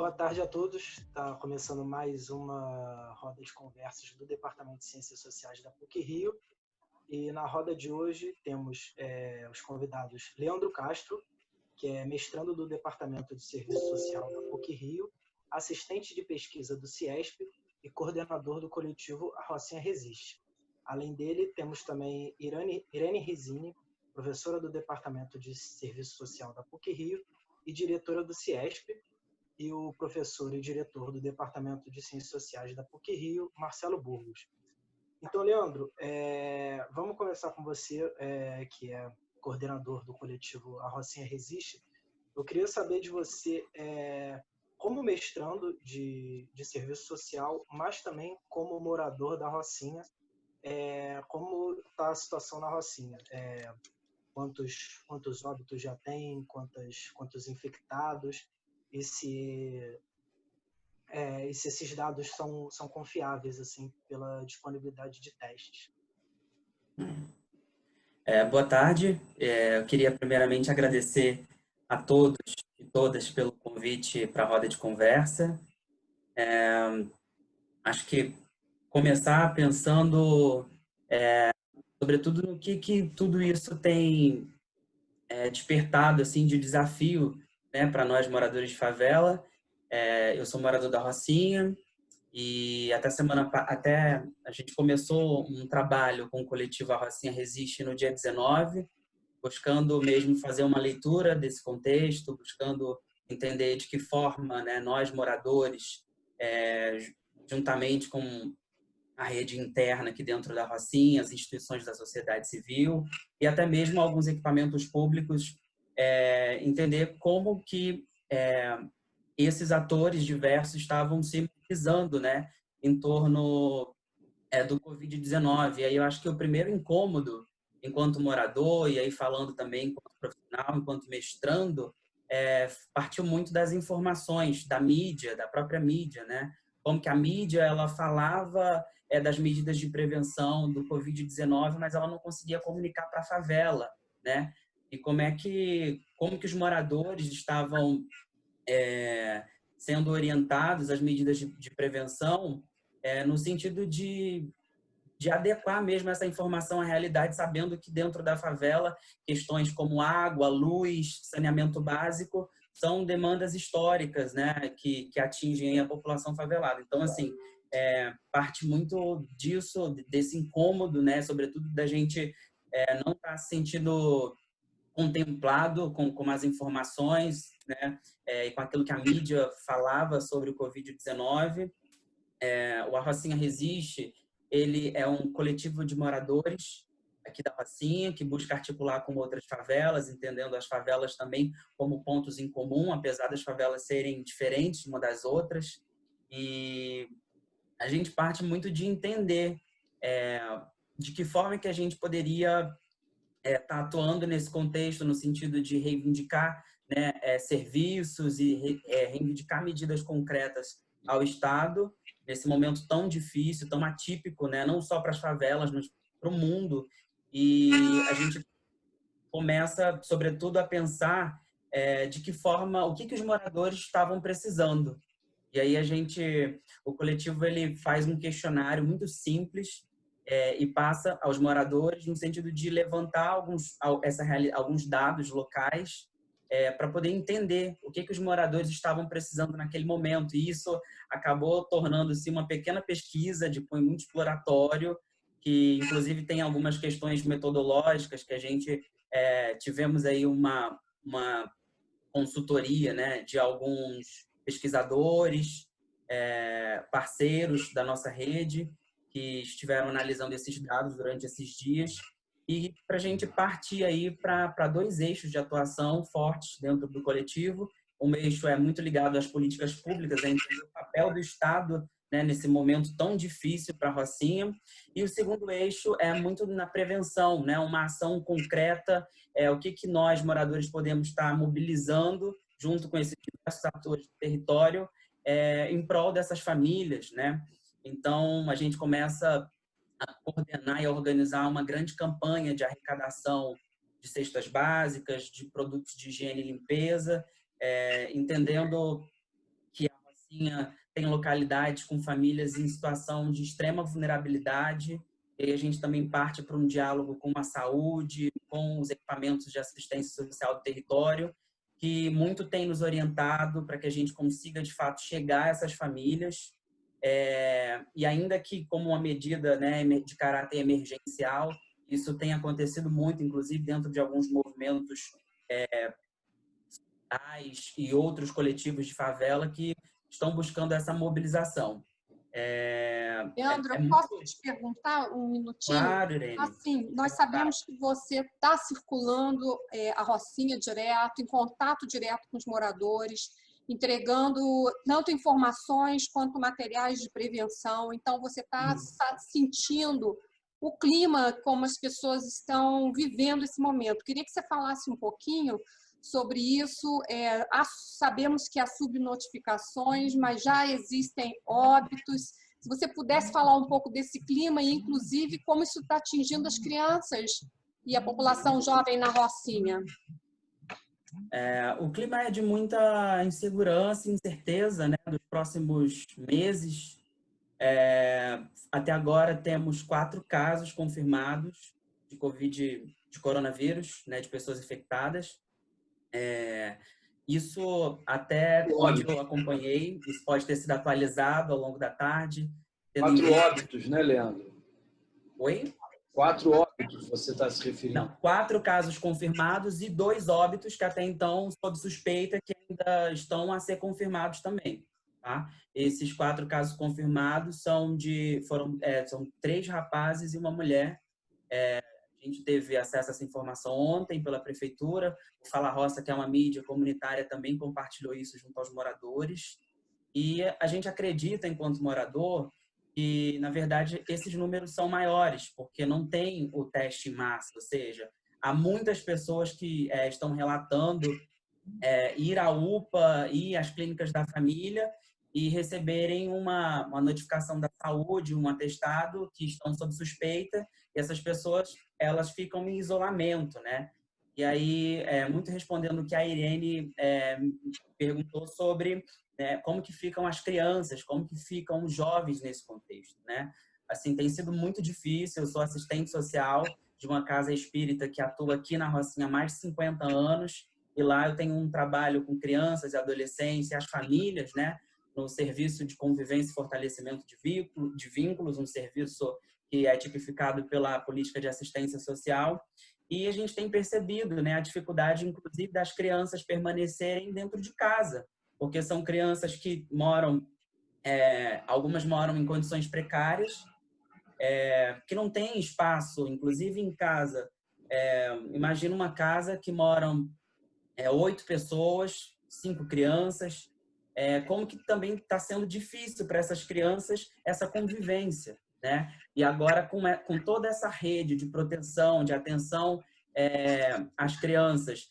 Boa tarde a todos. Está começando mais uma roda de conversas do Departamento de Ciências Sociais da PUC-Rio. E na roda de hoje temos os convidados Leandro Castro, que é mestrando do Departamento de Serviço Social da PUC-Rio, assistente de pesquisa do CIESP e coordenador do coletivo A Rocinha Resiste. Além dele, temos também Irene Risini, professora do Departamento de Serviço Social da PUC-Rio e diretora do CIESP, e o professor e diretor do Departamento de Ciências Sociais da PUC-Rio, Marcelo Burgos. Então, Leandro, vamos começar com você, que é coordenador do coletivo A Rocinha Resiste. Eu queria saber de você, como mestrando de serviço social, mas também como morador da Rocinha, como está a situação na Rocinha? Quantos óbitos já tem, quantos infectados, e se esses dados são confiáveis assim, pela disponibilidade de testes. Boa tarde. Eu queria primeiramente agradecer a todos e todas pelo convite para a roda de conversa. Acho que começar pensando, sobretudo, no que tudo isso tem despertado assim, de desafio, né, para nós moradores de favela. Eu sou morador da Rocinha e até a gente começou um trabalho com o coletivo A Rocinha Resiste no dia 19, buscando mesmo fazer uma leitura desse contexto, buscando entender de que forma, né, nós moradores, juntamente com a rede interna aqui dentro da Rocinha, as instituições da sociedade civil e até mesmo alguns equipamentos públicos, entender como que esses atores diversos estavam se mobilizando, né, em torno do Covid-19. E aí eu acho que o primeiro incômodo, enquanto morador, e aí falando também enquanto profissional, enquanto mestrando, partiu muito das informações da mídia, da própria mídia, né? Como que a mídia ela falava das medidas de prevenção do Covid-19, mas ela não conseguia comunicar para a favela, né? E como que os moradores estavam sendo orientados às medidas de prevenção, no sentido de adequar mesmo essa informação à realidade, sabendo que dentro da favela, questões como água, luz, saneamento básico, são demandas históricas, né, que atingem a população favelada. Então, assim, parte muito disso, desse incômodo, né, sobretudo da gente não estar se sentindo contemplado com as informações, né, e com aquilo que a mídia falava sobre o Covid-19. O A Rocinha Resiste, ele é um coletivo de moradores aqui da Rocinha, que busca articular com outras favelas, entendendo as favelas também como pontos em comum, apesar das favelas serem diferentes uma das outras. E a gente parte muito de entender de que forma que a gente poderia estar atuando nesse contexto, no sentido de reivindicar, né, serviços e reivindicar medidas concretas ao Estado, nesse momento tão difícil, tão atípico, né, não só para as favelas, mas para o mundo. E a gente começa, sobretudo, a pensar de que forma, o que os moradores estavam precisando. E aí o coletivo ele faz um questionário muito simples e passa aos moradores no sentido de levantar alguns dados locais para poder entender o que os moradores estavam precisando naquele momento. E isso acabou tornando-se uma pequena pesquisa de cunho muito exploratório, que inclusive tem algumas questões metodológicas que a gente tivemos aí uma consultoria, né, de alguns pesquisadores, parceiros da nossa rede, que estiveram analisando esses dados durante esses dias, e para a gente partir aí para dois eixos de atuação fortes dentro do coletivo. Um eixo é muito ligado às políticas públicas, a entender o papel do Estado, né, nesse momento tão difícil para a Rocinha, e o segundo eixo é muito na prevenção, né, uma ação concreta, o que nós, moradores, podemos estar mobilizando junto com esses diversos atores do território em prol dessas famílias, né? Então, a gente começa a coordenar e a organizar uma grande campanha de arrecadação de cestas básicas, de produtos de higiene e limpeza, entendendo que a Rocinha tem localidades com famílias em situação de extrema vulnerabilidade, e aí a gente também parte para um diálogo com a saúde, com os equipamentos de assistência social do território, que muito tem nos orientado para que a gente consiga, de fato, chegar a essas famílias. E ainda que como uma medida, né, de caráter emergencial, isso tem acontecido muito, inclusive dentro de alguns movimentos e outros coletivos de favela que estão buscando essa mobilização. Leandro, eu muito... posso te perguntar um minutinho? Claro, Irene. Assim, nós sabemos que você está circulando a Rocinha direto, em contato direto com os moradores, entregando tanto informações quanto materiais de prevenção. Então, você está sentindo o clima, como as pessoas estão vivendo esse momento. Queria que você falasse um pouquinho sobre isso. Sabemos que há subnotificações, mas já existem óbitos. Se você pudesse falar um pouco desse clima e, inclusive, como isso está atingindo as crianças e a população jovem na Rocinha. O clima é de muita insegurança e incerteza, né, dos próximos meses. Até agora temos 4 casos confirmados de coronavírus, né, de pessoas infectadas. Isso até onde eu acompanhei, isso pode ter sido atualizado ao longo da tarde. 4 óbitos, né, Leandro? Oi? 4 óbitos, você está se referindo? Não, 4 casos confirmados e 2 óbitos que até então, sob suspeita, que ainda estão a ser confirmados também. Tá? Esses 4 casos confirmados são 3 rapazes e uma mulher. A gente teve acesso a essa informação ontem pela prefeitura. O Fala Roça, que é uma mídia comunitária, também compartilhou isso junto aos moradores. E a gente acredita, enquanto morador, que, na verdade, esses números são maiores, porque não tem o teste em massa, ou seja, há muitas pessoas que estão relatando ir à UPA e às clínicas da família e receberem uma notificação da saúde, um atestado que estão sob suspeita, e essas pessoas, elas ficam em isolamento, né? E aí, muito respondendo o que a Irene perguntou sobre como que ficam as crianças, como que ficam os jovens nesse contexto, né? Assim, tem sido muito difícil. Eu sou assistente social de uma casa espírita que atua aqui na Rocinha há mais de 50 anos, e lá eu tenho um trabalho com crianças e adolescentes e as famílias, né? No serviço de convivência e fortalecimento de vínculos, um serviço que é tipificado pela política de assistência social. E a gente tem percebido, né, a dificuldade, inclusive, das crianças permanecerem dentro de casa, porque são crianças que moram, algumas moram em condições precárias, que não tem espaço, inclusive em casa. Imagina uma casa que moram 8 pessoas, 5 crianças, como que também está sendo difícil para essas crianças essa convivência, né? E agora, com toda essa rede de proteção, de atenção às crianças,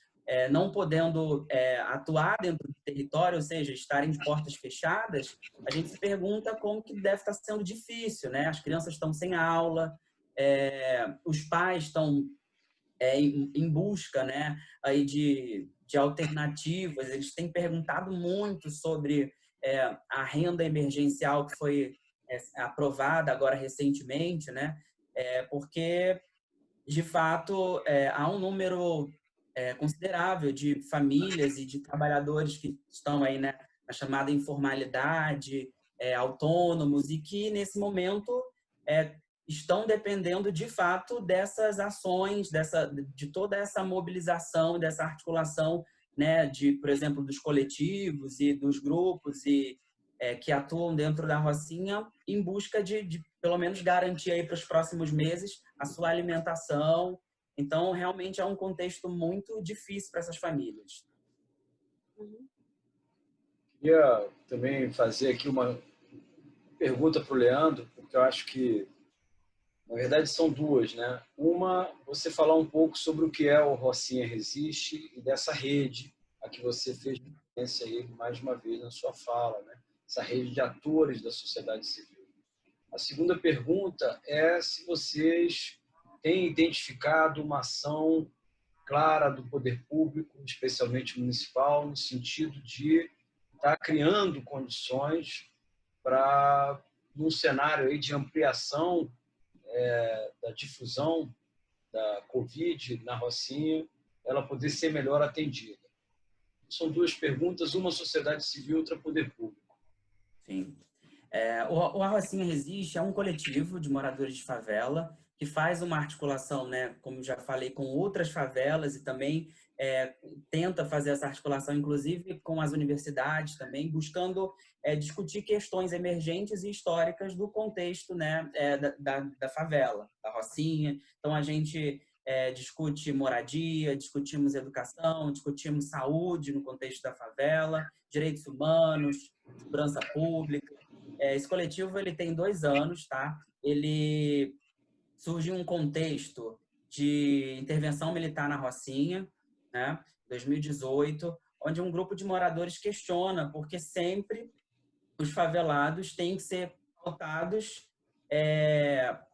não podendo atuar dentro do território, ou seja, estarem de portas fechadas, a gente se pergunta como que deve estar sendo difícil, né? As crianças estão sem aula, os pais estão em busca, né, aí de alternativas. Eles têm perguntado muito sobre a renda emergencial que foi aprovada agora recentemente, né? Porque, de fato, há um número considerável de famílias e de trabalhadores que estão aí, né, na chamada informalidade, autônomos, e que, nesse momento, estão dependendo, de fato, dessas ações, de toda essa mobilização, dessa articulação, né, por exemplo, dos coletivos e dos grupos que atuam dentro da Rocinha em busca de pelo menos, garantir aí para os próximos meses a sua alimentação. Então, realmente é um contexto muito difícil para essas famílias. Queria também fazer aqui uma pergunta para o Leandro, porque eu acho que, na verdade, são duas, né? Uma, você falar um pouco sobre o que é o Rocinha Resiste e dessa rede a que você fez referência aí mais uma vez na sua fala, né? Essa rede de atores da sociedade civil. A segunda pergunta é se vocês têm identificado uma ação clara do poder público, especialmente municipal, no sentido de está criando condições para, num cenário aí de ampliação da difusão da Covid na Rocinha, ela poder ser melhor atendida. São duas perguntas, uma sociedade civil, outra poder público. Sim. O A Rocinha Resiste é um coletivo de moradores de favela que faz uma articulação, né, como já falei, com outras favelas e também tenta fazer essa articulação, inclusive, com as universidades também, buscando discutir questões emergentes e históricas do contexto, né, da favela, da Rocinha. Então, a gente discute moradia, discutimos educação, discutimos saúde no contexto da favela, direitos humanos, segurança pública. Esse coletivo ele tem 2 anos, tá? Ele surge em um contexto de intervenção militar na Rocinha, né? 2018, onde um grupo de moradores questiona porque sempre os favelados têm que ser pautados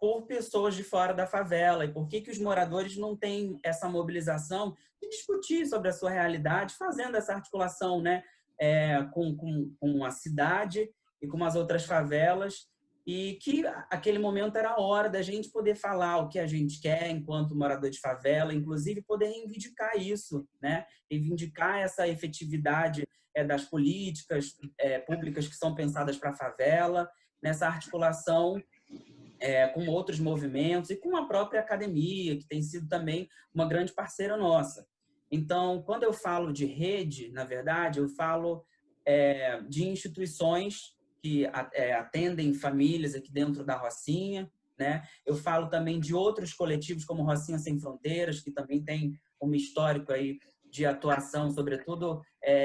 por pessoas de fora da favela e por que os moradores não têm essa mobilização de discutir sobre a sua realidade, fazendo essa articulação, né? Com a cidade e com as outras favelas, e que aquele momento era a hora da gente poder falar o que a gente quer enquanto morador de favela, inclusive poder reivindicar isso, né? Reivindicar essa efetividade das políticas públicas que são pensadas para a favela, nessa articulação com outros movimentos e com a própria academia, que tem sido também uma grande parceira nossa. Então, quando eu falo de rede, na verdade, eu falo de instituições que atendem famílias aqui dentro da Rocinha, né? Eu falo também de outros coletivos como Rocinha Sem Fronteiras, que também tem um histórico aí de atuação, sobretudo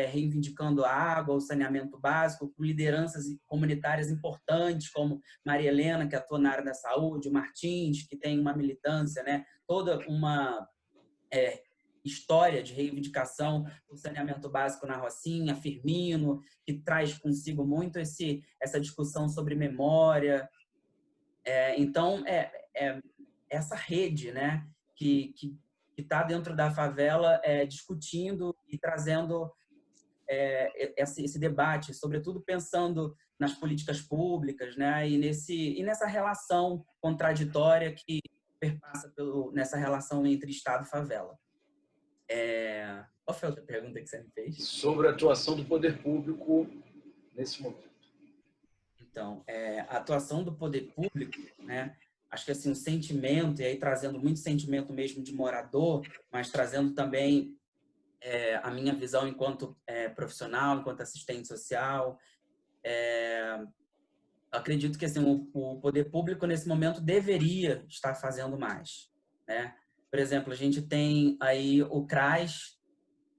reivindicando a água, o saneamento básico, com lideranças comunitárias importantes, como Maria Helena, que atua na área da saúde, Martins, que tem uma militância, né? Toda uma história de reivindicação do saneamento básico na Rocinha, Firmino, que traz consigo muito essa discussão sobre memória. Então, essa rede, né, que está dentro da favela discutindo e trazendo esse debate, sobretudo pensando nas políticas públicas, né, e nessa relação contraditória que perpassa nessa relação entre Estado e favela. Qual foi a outra pergunta que você me fez? Sobre a atuação do poder público nesse momento. Então, a atuação do poder público, né? Acho que assim, o sentimento, e aí trazendo muito sentimento mesmo de morador, mas trazendo também a minha visão enquanto profissional, enquanto assistente social. Acredito que assim, o poder público, nesse momento, deveria estar fazendo mais, né? Por exemplo, a gente tem aí o CRAS,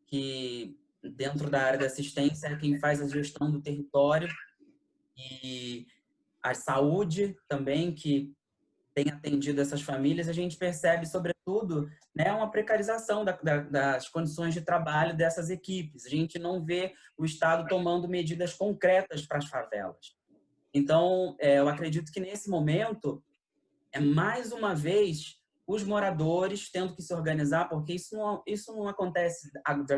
que dentro da área da assistência é quem faz a gestão do território, e a saúde também, que tem atendido essas famílias. A gente percebe, sobretudo, né, uma precarização das condições de trabalho dessas equipes. A gente não vê o Estado tomando medidas concretas para as favelas. Então, eu acredito que nesse momento, mais uma vez, os moradores tendo que se organizar, porque isso não acontece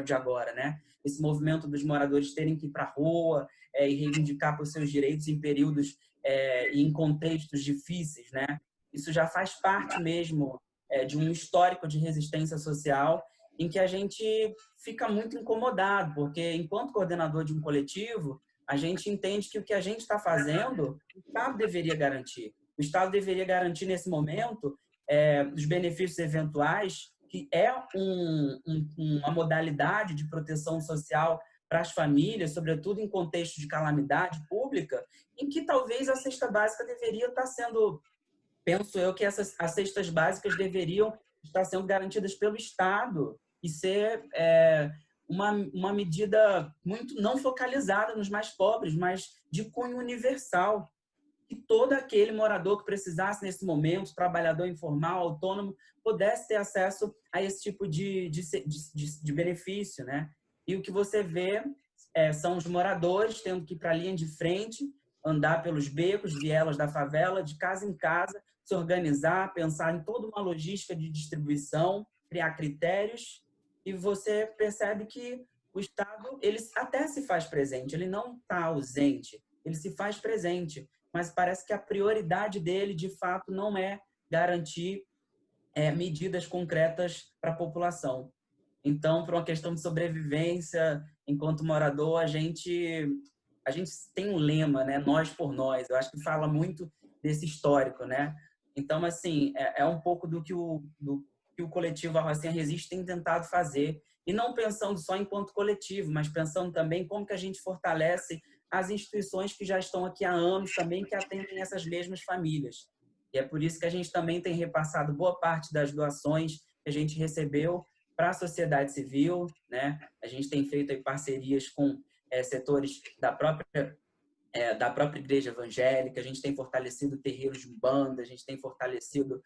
de agora, né? Esse movimento dos moradores terem que ir para a rua e reivindicar por seus direitos em períodos e em contextos difíceis, né? Isso já faz parte mesmo de um histórico de resistência social em que a gente fica muito incomodado, porque enquanto coordenador de um coletivo, a gente entende que o que a gente está fazendo, o Estado deveria garantir. O Estado deveria garantir, nesse momento, os benefícios eventuais, que é uma modalidade de proteção social para as famílias, sobretudo em contexto de calamidade pública, em que talvez a cesta básica deveria estar sendo... Penso eu que as cestas básicas deveriam estar sendo garantidas pelo Estado e ser uma medida muito não focalizada nos mais pobres, mas de cunho universal. Que todo aquele morador que precisasse nesse momento, trabalhador informal, autônomo, pudesse ter acesso a esse tipo de benefício, né? E o que você vê são os moradores tendo que ir para a linha de frente, andar pelos becos, vielas da favela, de casa em casa, se organizar, pensar em toda uma logística de distribuição, criar critérios, e você percebe que o Estado, ele até se faz presente, ele não está ausente, ele se faz presente, mas parece que a prioridade dele, de fato, não é garantir medidas concretas para a população. Então, por uma questão de sobrevivência, enquanto morador, a gente tem um lema, né? Nós por nós. Eu acho que fala muito desse histórico, né? Então, assim, é um pouco do que o coletivo A Rocinha Resiste tem tentado fazer. E não pensando só enquanto coletivo, mas pensando também como que a gente fortalece as instituições que já estão aqui há anos também, que atendem essas mesmas famílias. E é por isso que a gente também tem repassado boa parte das doações que a gente recebeu para a sociedade civil, né? A gente tem feito aí parcerias com setores da própria igreja evangélica, a gente tem fortalecido terreiros de umbanda, a gente tem fortalecido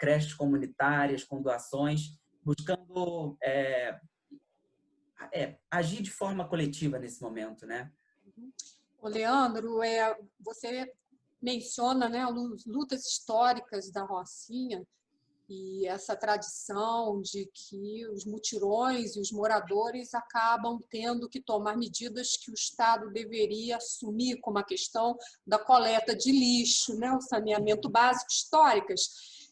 creches comunitárias com doações, buscando agir de forma coletiva nesse momento, né? O Leandro, você menciona, né, as lutas históricas da Rocinha e essa tradição de que os mutirões e os moradores acabam tendo que tomar medidas que o Estado deveria assumir, como a questão da coleta de lixo, né, o saneamento básico, históricas,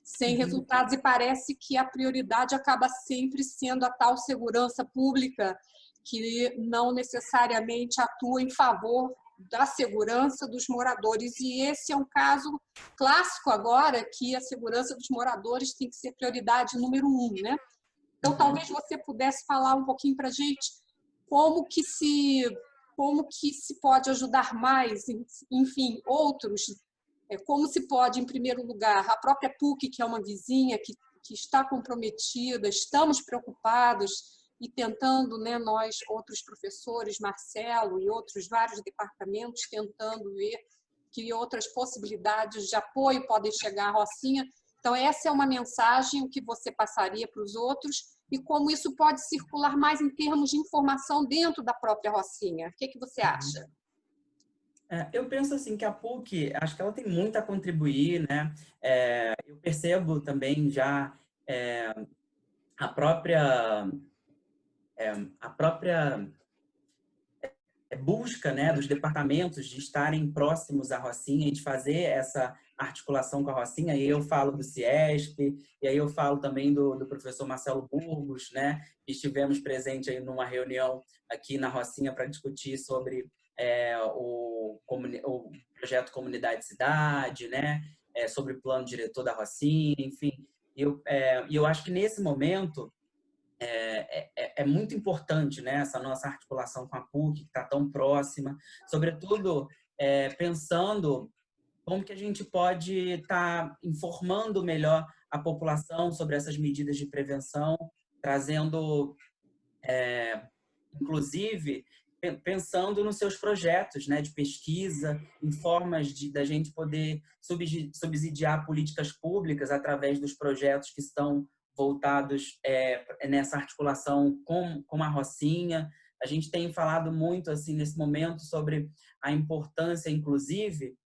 sem resultados, e parece que a prioridade acaba sempre sendo a tal segurança pública, que não necessariamente atua em favor da segurança dos moradores. E esse é um caso clássico agora, que a segurança dos moradores tem que ser prioridade número 1, né? Então, talvez você pudesse falar um pouquinho para a gente como que se pode ajudar mais, enfim, outros, como se pode, em primeiro lugar, a própria PUC, que é uma vizinha que está comprometida, estamos preocupados e tentando, né, nós, outros professores, Marcelo e outros vários departamentos, tentando ver que outras possibilidades de apoio podem chegar à Rocinha. Então, essa é uma mensagem que você passaria para os outros e como isso pode circular mais em termos de informação dentro da própria Rocinha. O que você acha? Eu penso assim que a PUC, acho que ela tem muito a contribuir, né? Eu percebo também já a própria busca, né, dos departamentos de estarem próximos à Rocinha e de fazer essa articulação com a Rocinha. E aí eu falo do CIESP, e aí eu falo também do professor Marcelo Burgos, né? Estivemos presentes aí numa reunião aqui na Rocinha para discutir sobre o projeto Comunidade Cidade, né? Sobre o plano diretor da Rocinha, enfim. E eu acho que nesse momento é muito importante, né, essa nossa articulação com a PUC, que está tão próxima, sobretudo pensando como que a gente pode estar informando melhor a população sobre essas medidas de prevenção, trazendo, inclusive, pensando nos seus projetos, né, de pesquisa, em formas da gente poder subsidiar políticas públicas através dos projetos que estão voltados nessa articulação com a Rocinha. A gente tem falado muito assim nesse momento sobre a importância, inclusive,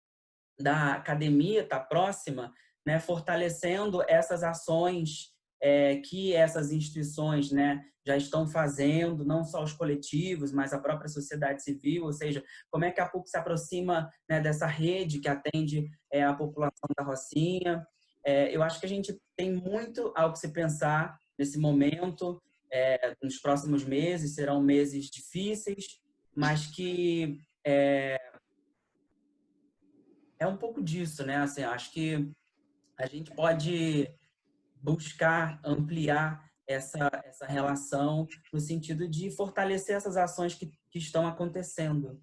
da academia estar próxima, né, fortalecendo essas ações que essas instituições, né, já estão fazendo, não só os coletivos, mas a própria sociedade civil, ou seja, como é que a PUC se aproxima, né, dessa rede que atende a população da Rocinha. Eu acho que a gente tem muito ao que se pensar nesse momento. Nos próximos meses serão meses difíceis, mas que é um pouco disso, né? Assim, acho que a gente pode buscar ampliar essa relação no sentido de fortalecer essas ações que estão acontecendo,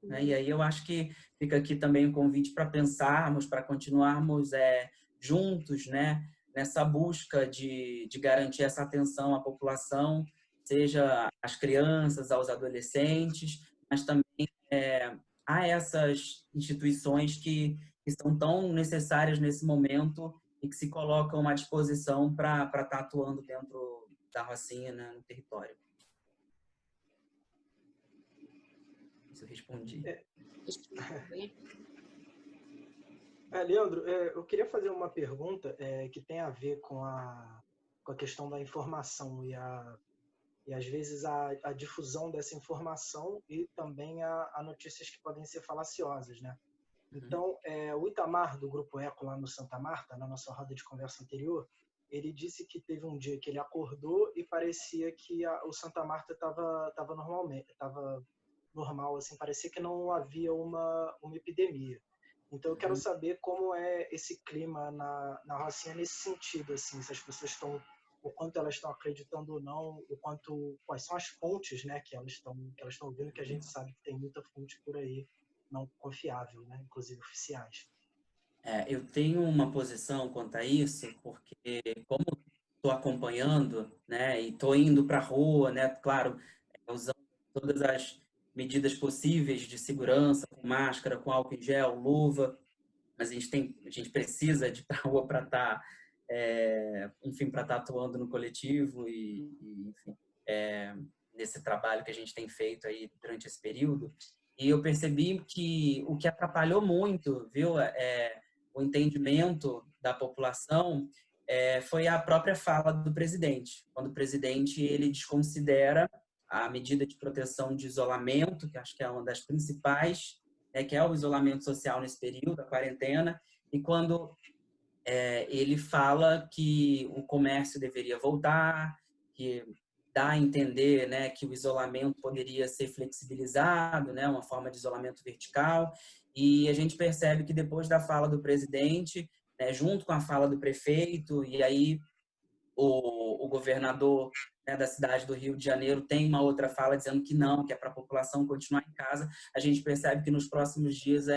né? E aí eu acho que fica aqui também um convite para pensarmos, para continuarmos juntos, né, nessa busca de garantir essa atenção à população, seja às crianças, aos adolescentes, mas também a essas instituições que são tão necessárias nesse momento e que se colocam à disposição para estar atuando dentro da Rocinha, né, no território. Isso eu respondi. Leandro, eu queria fazer uma pergunta que tem a ver com a questão da informação e e às vezes a difusão dessa informação e também a notícias que podem ser falaciosas, né? Então, o Itamar, do Grupo Eco, lá no Santa Marta, na nossa roda de conversa anterior, ele disse que teve um dia que ele acordou e parecia que o Santa Marta estava normal, assim, parecia que não havia uma epidemia. Então, eu quero saber como é esse clima na Rocinha nesse sentido, assim, se as pessoas estão, o quanto elas estão acreditando ou não, quais são as fontes, né, que elas estão ouvindo, que a gente sabe que tem muita fonte por aí não confiável, né, inclusive oficiais. Eu tenho uma posição quanto a isso, porque como estou acompanhando, né, e estou indo para a rua, né, claro, usando todas as medidas possíveis de segurança, com máscara, com álcool em gel, luva, mas a gente precisa de ir para a rua para estar, enfim, para estar atuando no coletivo enfim, nesse trabalho que a gente tem feito aí durante esse período. E eu percebi que o que atrapalhou muito, viu, o entendimento da população foi a própria fala do presidente. Quando o presidente ele desconsidera a medida de proteção de isolamento, que acho que é uma das principais, que é o isolamento social nesse período, a quarentena, e quando ele fala que o comércio deveria voltar, que dá a entender, né, que o isolamento poderia ser flexibilizado, né, uma forma de isolamento vertical, e a gente percebe que depois da fala do presidente, né, junto com a fala do prefeito, e aí o governador, né, da cidade do Rio de Janeiro tem uma outra fala dizendo que não, que é para a população continuar em casa, a gente percebe que nos próximos dias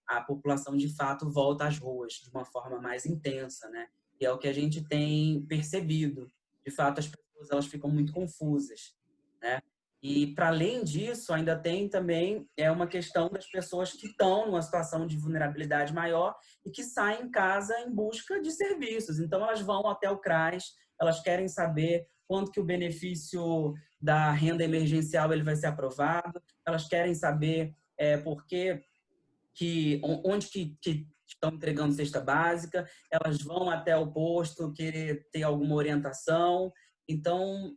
a população de fato volta às ruas de uma forma mais intensa, né? E é o que a gente tem percebido. De fato, as pessoas elas ficam muito confusas, né? E para além disso, ainda tem também uma questão das pessoas que estão numa situação de vulnerabilidade maior e que saem em casa em busca de serviços. Então elas vão até o CRAS, elas querem saber quanto que o benefício da renda emergencial ele vai ser aprovado, elas querem saber onde que estão entregando cesta básica, elas vão até o posto querer ter alguma orientação. Então,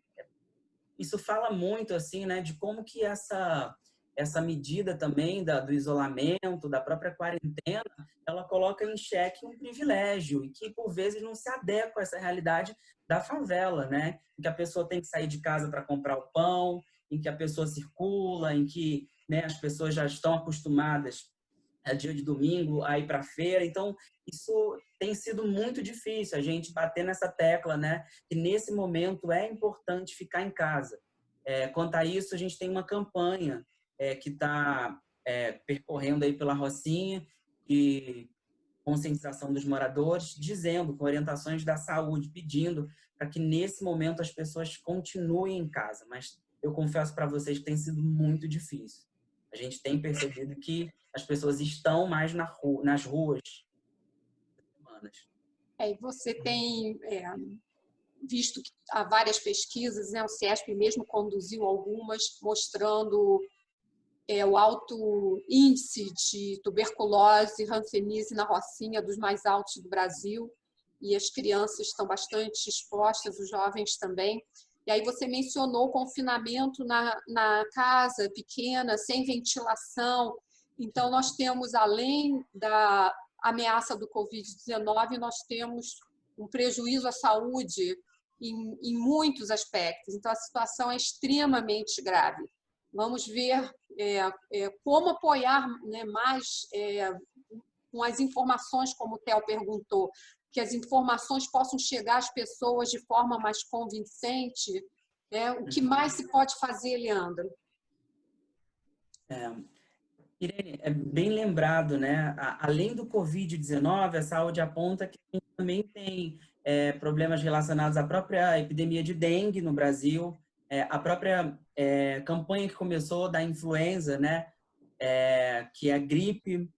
isso fala muito assim, né, de como que essa medida também do isolamento, da própria quarentena, ela coloca em xeque um privilégio e que, por vezes, não se adequa a essa realidade da favela, né? Em que a pessoa tem que sair de casa para comprar o pão, em que a pessoa circula, em que, né, as pessoas já estão acostumadas dia de domingo a ir para a feira. Então, isso tem sido muito difícil, a gente bater nessa tecla, né? Que nesse momento é importante ficar em casa. Quanto a isso, a gente tem uma campanha que está percorrendo aí pela Rocinha de conscientização dos moradores, dizendo, com orientações da saúde, pedindo para que nesse momento as pessoas continuem em casa. Mas eu confesso para vocês que tem sido muito difícil. A gente tem percebido que as pessoas estão mais nas ruas. E você tem visto que há várias pesquisas, né? O CIESP mesmo conduziu algumas, mostrando o alto índice de tuberculose, hanseníase na Rocinha, dos mais altos do Brasil, e as crianças estão bastante expostas, os jovens também. E aí você mencionou o confinamento na casa pequena, sem ventilação. Então, nós temos, além da ameaça do Covid-19, nós temos um prejuízo à saúde em muitos aspectos. Então, a situação é extremamente grave. Vamos ver como apoiar, né, mais com as informações, como o Theo perguntou, que as informações possam chegar às pessoas de forma mais convincente. O que mais se pode fazer, Leandro? Irene, é bem lembrado, né? Além do Covid-19, a saúde aponta que a gente também tem problemas relacionados à própria epidemia de dengue no Brasil, a própria campanha que começou da influenza, né? Que é a gripe.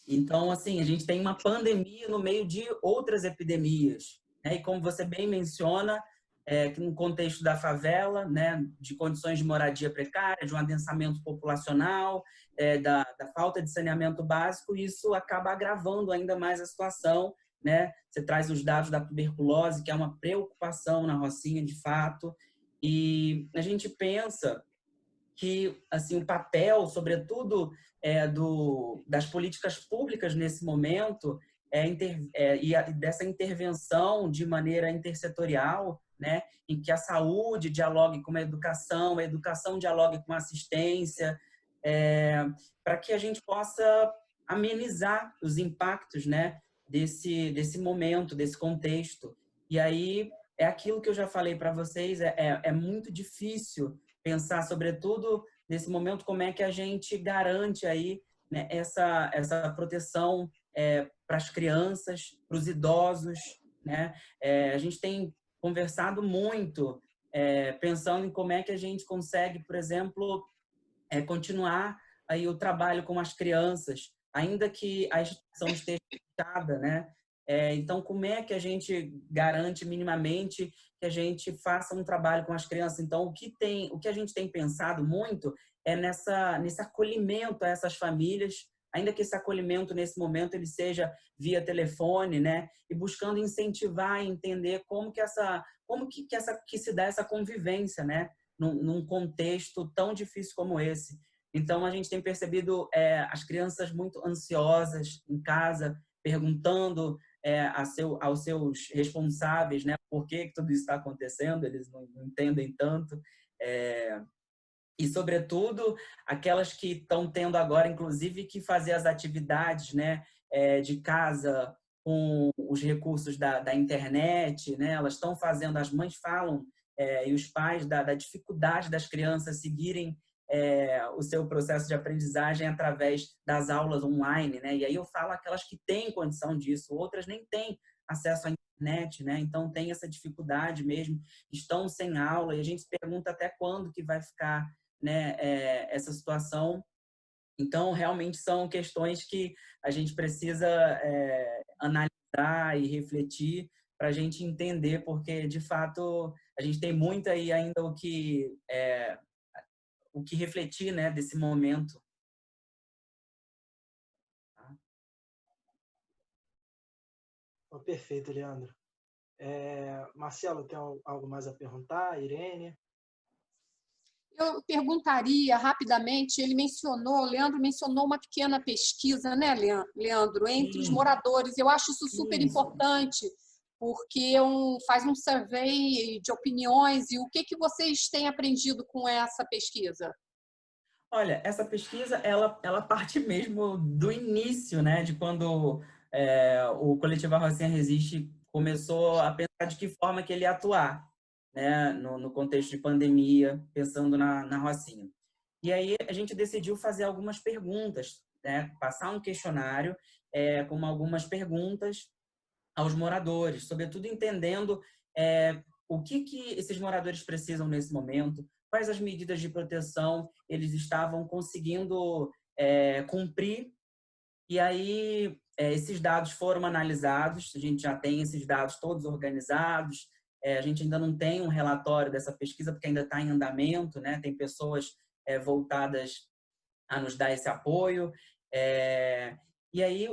Então, assim, a gente tem uma pandemia no meio de outras epidemias, né? E como você bem menciona, que no contexto da favela, né, de condições de moradia precária, de um adensamento populacional, da falta de saneamento básico, isso acaba agravando ainda mais a situação, né? Você traz os dados da tuberculose, que é uma preocupação na Rocinha, de fato, E a gente pensa que assim o papel, sobretudo, das políticas públicas nesse momento dessa intervenção de maneira intersetorial, né, em que a saúde dialogue com a educação dialogue com a assistência, para que a gente possa amenizar os impactos, né, desse momento, desse contexto. E aí é aquilo que eu já falei para vocês, é muito difícil pensar, sobretudo, nesse momento, como é que a gente garante aí, né, essa proteção para as crianças, para os idosos, né? A gente tem conversado muito, pensando em como é que a gente consegue, por exemplo, continuar aí o trabalho com as crianças, ainda que a instituição esteja fechada, né? Então, como é que a gente garante minimamente que a gente faça um trabalho com as crianças? Então, o que a gente tem pensado muito é nesse acolhimento a essas famílias, ainda que esse acolhimento nesse momento ele seja via telefone, né? E buscando incentivar e entender que se dá essa convivência, né? Num contexto tão difícil como esse. Então, a gente tem percebido as crianças muito ansiosas em casa, perguntando aos seus responsáveis, né, por que tudo isso está acontecendo, eles não entendem tanto. E, sobretudo, aquelas que estão tendo agora, inclusive, que fazer as atividades, né, de casa com os recursos da internet, né, elas estão fazendo, as mães falam, e os pais, da dificuldade das crianças seguirem o seu processo de aprendizagem através das aulas online, né? E aí eu falo aquelas que têm condição disso, outras nem têm acesso à internet, né? Então tem essa dificuldade mesmo, estão sem aula e a gente se pergunta até quando que vai ficar, né, essa situação. Então realmente são questões que a gente precisa analisar e refletir para a gente entender, porque de fato a gente tem muito aí ainda o que refletir, né, desse momento. Perfeito, Leandro. Marcelo, tem algo mais a perguntar? Irene? Eu perguntaria rapidamente, o Leandro mencionou uma pequena pesquisa, né, Leandro, entre os moradores. Eu acho isso super importante, porque faz um survey de opiniões. E o que vocês têm aprendido com essa pesquisa? Olha, essa pesquisa, ela parte mesmo do início, né, de quando o Coletivo A Rocinha Resiste começou a pensar de que forma que ele ia atuar, né, no contexto de pandemia, pensando na Rocinha. E aí a gente decidiu fazer algumas perguntas, né, passar um questionário com algumas perguntas aos moradores, sobretudo entendendo o que esses moradores precisam nesse momento, quais as medidas de proteção eles estavam conseguindo cumprir. E aí esses dados foram analisados, a gente já tem esses dados todos organizados, a gente ainda não tem um relatório dessa pesquisa, porque ainda está em andamento, né? Tem pessoas voltadas a nos dar esse apoio. E aí,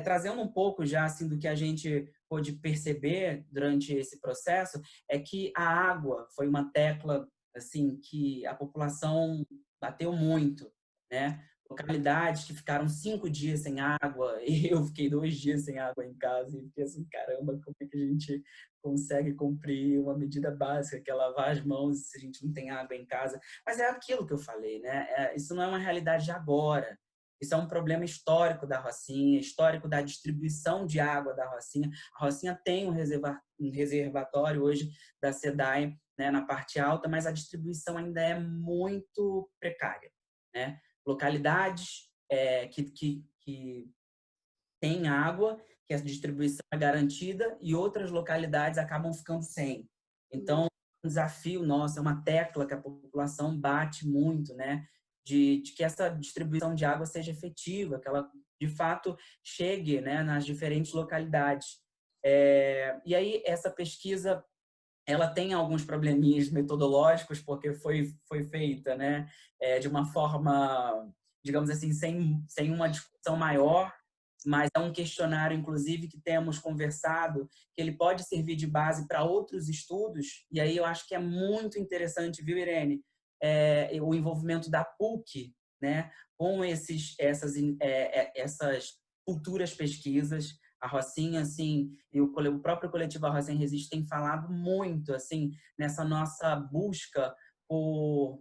trazendo um pouco já assim, do que a gente pôde perceber durante esse processo, é que a água foi uma tecla assim, que a população bateu muito, né? Localidades que ficaram 5 dias sem água, e eu fiquei 2 dias sem água em casa, e fiquei assim, caramba, como é que a gente consegue cumprir uma medida básica, que é lavar as mãos se a gente não tem água em casa? Mas é aquilo que eu falei, né? Isso não é uma realidade de agora. Isso é um problema histórico da Rocinha, histórico da distribuição de água da Rocinha. A Rocinha tem um reservatório hoje da SEDAI, né, na parte alta, mas a distribuição ainda é muito precária, né? Localidades que têm água, que a distribuição é garantida, e outras localidades acabam ficando sem. Então, um desafio nosso, é uma tecla que a população bate muito, né? De que essa distribuição de água seja efetiva, que ela, de fato, chegue, né, nas diferentes localidades. E aí, essa pesquisa, ela tem alguns probleminhas metodológicos, porque foi feita, né, de uma forma, digamos assim, sem uma discussão maior, mas é um questionário, inclusive, que temos conversado, que ele pode servir de base para outros estudos, e aí eu acho que é muito interessante, viu, Irene, o envolvimento da PUC, né, com essas futuras pesquisas. A Rocinha, assim, e o próprio coletivo A Rocinha Resiste tem falado muito, assim, nessa nossa busca por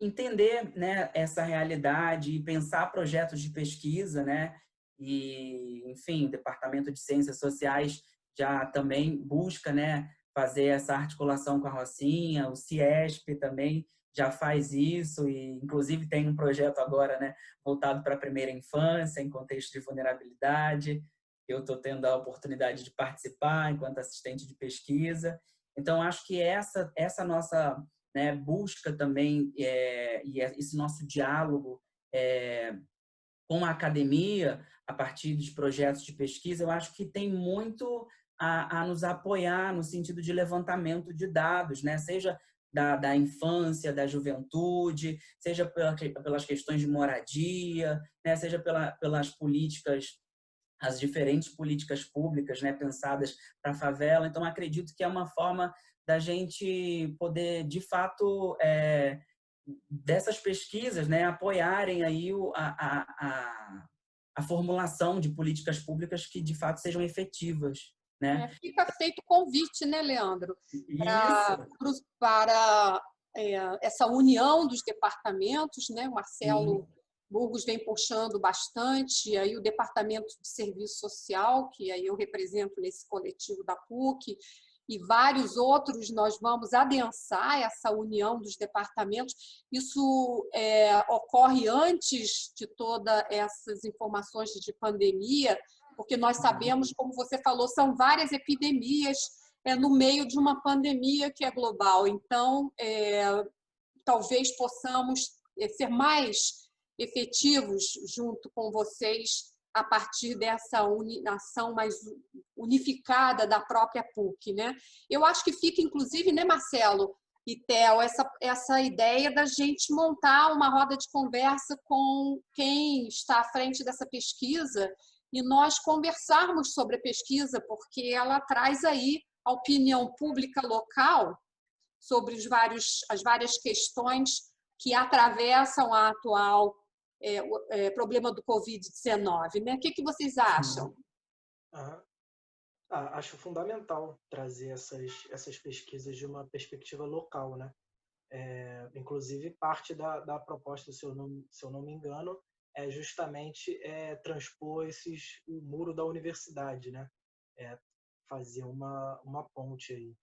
entender, né, essa realidade e pensar projetos de pesquisa, né? E, enfim, o Departamento de Ciências Sociais já também busca, né, fazer essa articulação com a Rocinha, o CIESP também já faz isso e, inclusive, tem um projeto agora, né, voltado para a primeira infância, em contexto de vulnerabilidade. Eu estou tendo a oportunidade de participar enquanto assistente de pesquisa. Então, acho que essa nossa, né, busca também e esse nosso diálogo com a academia a partir dos projetos de pesquisa, eu acho que tem muito a nos apoiar no sentido de levantamento de dados, né? Seja da infância, da juventude, seja pelas questões de moradia, né? Seja pelas políticas, as diferentes políticas públicas, né, pensadas para a favela. Então, acredito que é uma forma da gente poder, de fato, dessas pesquisas, né, apoiarem aí a formulação de políticas públicas que, de fato, sejam efetivas, né? Fica feito o convite, né, Leandro, Isso. para essa união dos departamentos, né? O Marcelo Sim. Burgos vem puxando bastante, aí o Departamento de Serviço Social, que aí eu represento nesse coletivo da PUC, e vários outros, nós vamos adensar essa união dos departamentos. Isso ocorre antes de todas essas informações de pandemia, porque nós sabemos, como você falou, são várias epidemias no meio de uma pandemia que é global. Então, talvez possamos ser mais efetivos junto com vocês a partir dessa ação mais unificada da própria PUC, né? Eu acho que fica, inclusive, né, Marcelo e Theo, essa ideia da gente montar uma roda de conversa com quem está à frente dessa pesquisa e nós conversarmos sobre a pesquisa, porque ela traz aí a opinião pública local sobre as várias questões que atravessam a atual problema do Covid-19, né? O que vocês acham? Acho fundamental trazer essas pesquisas de uma perspectiva local, né? Inclusive, parte da proposta, se eu não me engano, é justamente transpor o muro da universidade, né? Fazer uma ponte aí.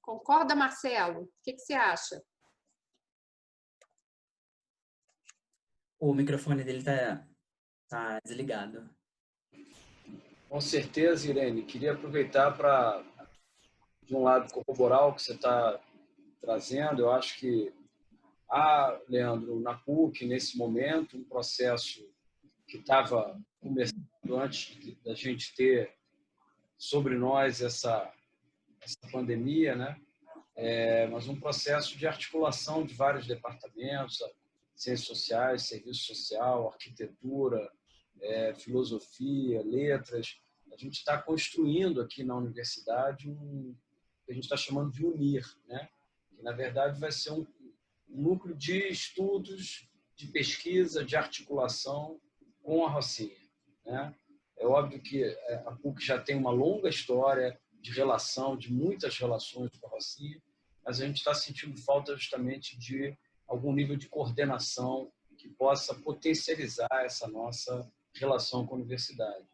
Concorda, Marcelo? O que você acha? O microfone dele tá desligado. Com certeza, Irene. Queria aproveitar para, de um lado, corroborar o que você está trazendo. Eu acho que há, Leandro, na PUC, nesse momento, um processo que estava começando antes da gente ter sobre nós essa pandemia, né? Mas um processo de articulação de vários departamentos, ciências sociais, serviço social, arquitetura, filosofia, letras. A gente está construindo aqui na universidade que a gente está chamando de UNIR, né? Que, na verdade, vai ser um núcleo de estudos, de pesquisa, de articulação com a Rocinha, né? É óbvio que a PUC já tem uma longa história de relação, de muitas relações com a Rocinha, mas a gente está sentindo falta justamente de algum nível de coordenação que possa potencializar essa nossa relação com a universidade.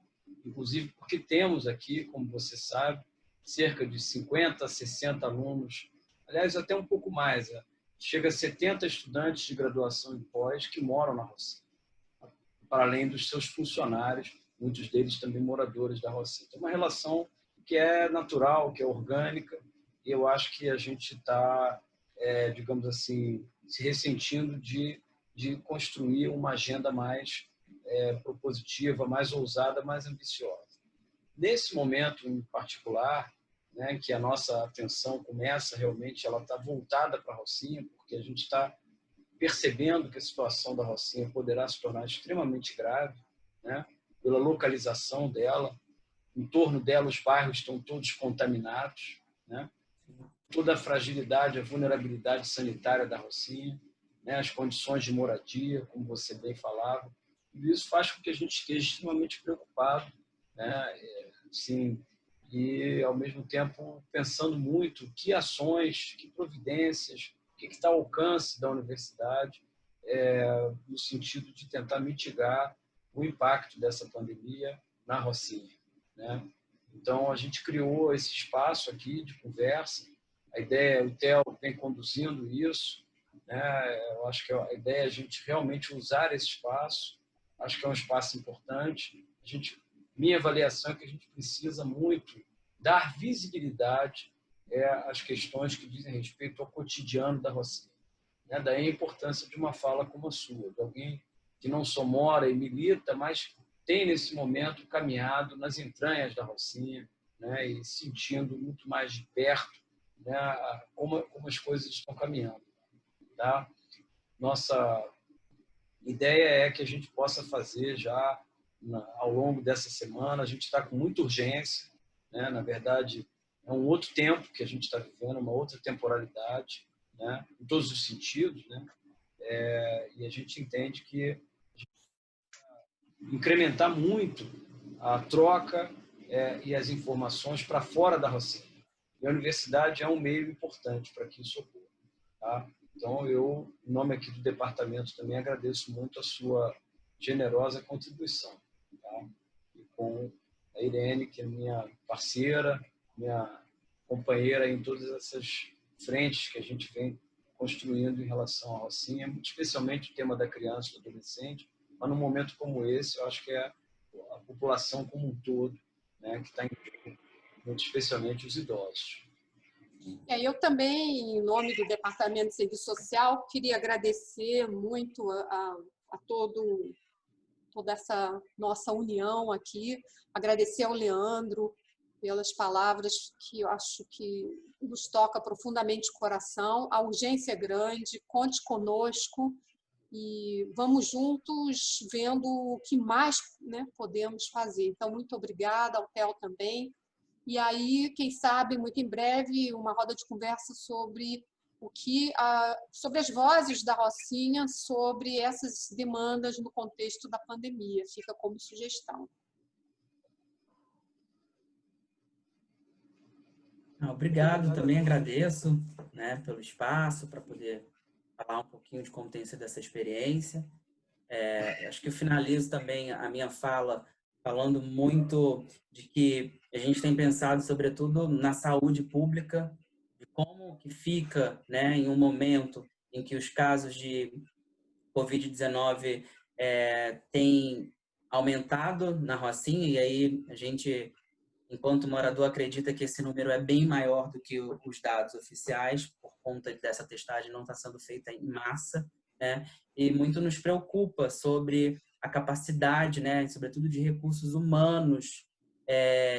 Inclusive porque temos aqui, como você sabe, cerca de 50, 60 alunos, aliás, até um pouco mais, chega a 70 estudantes de graduação e pós que moram na Rocinha, para além dos seus funcionários, muitos deles também moradores da Rocinha. Então, uma relação que é natural, que é orgânica, e eu acho que a gente está, digamos assim, se ressentindo de construir uma agenda mais propositiva, mais ousada, mais ambiciosa. Nesse momento em particular, né, que a nossa atenção começa realmente, ela está voltada para a Rocinha, porque a gente está percebendo que a situação da Rocinha poderá se tornar extremamente grave. né? Pela localização dela. Em torno dela, os bairros estão todos contaminados, né? Toda a fragilidade, a vulnerabilidade sanitária da Rocinha, né? As condições de moradia, como você bem falava. E isso faz com que a gente esteja extremamente preocupado, né? Sim, e, ao mesmo tempo, pensando muito que ações, que providências, o que está ao alcance da universidade, no sentido de tentar mitigar o impacto dessa pandemia na Rocinha, né? Então, a gente criou esse espaço aqui de conversa. A ideia, o Theo vem conduzindo isso, né? Eu acho que a ideia é a gente realmente usar esse espaço. Acho que é um espaço importante. Minha avaliação é que a gente precisa muito dar visibilidade às questões que dizem respeito ao cotidiano da Rocinha, né? Daí a importância de uma fala como a sua, de alguém que não só mora e milita, mas tem nesse momento caminhado nas entranhas da Rocinha, né? E sentindo muito mais de perto, né? Como as coisas estão caminhando, tá? Nossa ideia é que a gente possa fazer já ao longo dessa semana. A gente está com muita urgência, né? Na verdade, é um outro tempo que a gente está vivendo, uma outra temporalidade, né? Em todos os sentidos, né? E a gente entende que incrementar muito a troca e as informações para fora da Rocinha. E a universidade é um meio importante para que isso ocorra, tá? Então, eu, em nome aqui do departamento, também agradeço muito a sua generosa contribuição, tá? E com a Irene, que é minha parceira, minha companheira em todas essas frentes que a gente vem construindo em relação à Rocinha, muito especialmente o tema da criança e do adolescente, mas num momento como esse, eu acho que é a população como um todo, né, que está em jogo, muito especialmente os idosos. Eu também, em nome do Departamento de Serviço Social, queria agradecer muito a toda essa nossa união aqui, agradecer ao Leandro pelas palavras que eu acho que nos toca profundamente o coração. A urgência é grande, conte conosco e vamos juntos vendo o que mais, né, podemos fazer. Então, muito obrigada, ao Theo também. E aí, quem sabe, muito em breve, uma roda de conversa sobre sobre as vozes da Rocinha, sobre essas demandas no contexto da pandemia. Fica como sugestão. Obrigado, também agradeço, né, pelo espaço para poder falar um pouquinho de como tem sido essa experiência. Acho que eu finalizo também a minha fala falando muito de que a gente tem pensado, sobretudo, na saúde pública, de como que fica, né, em um momento em que os casos de Covid-19 têm aumentado na Rocinha, e aí a gente, enquanto morador, acredita que esse número é bem maior do que os dados oficiais, por conta dessa testagem não estar sendo feita em massa, né? E muito nos preocupa sobre a capacidade, né, sobretudo de recursos humanos,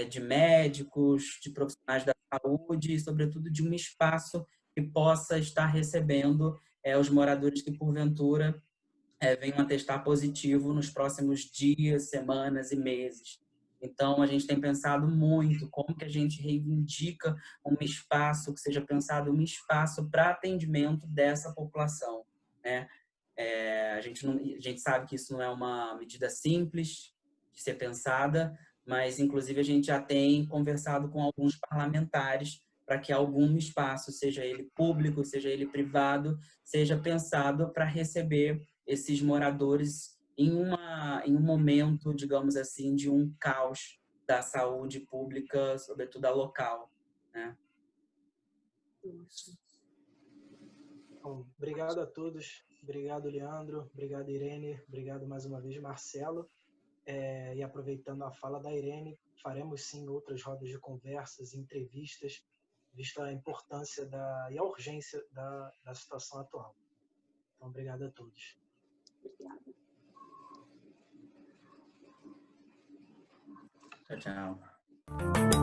de médicos, de profissionais da saúde e, sobretudo, de um espaço que possa estar recebendo os moradores que, porventura, venham a testar positivo nos próximos dias, semanas e meses. Então, a gente tem pensado muito como que a gente reivindica um espaço que seja pensado um espaço para atendimento dessa população, né? A gente sabe que isso não é uma medida simples de ser pensada, mas, inclusive, a gente já tem conversado com alguns parlamentares para que algum espaço, seja ele público, seja ele privado, seja pensado para receber esses moradores em um momento, digamos assim, de um caos da saúde pública, sobretudo a local, né? Bom, obrigado a todos. Obrigado, Leandro. Obrigado, Irene. Obrigado mais uma vez, Marcelo. E aproveitando a fala da Irene, faremos sim outras rodas de conversas, entrevistas, vista a importância e a urgência da situação atual. Então, obrigado a todos. Obrigada. Tchau, tchau.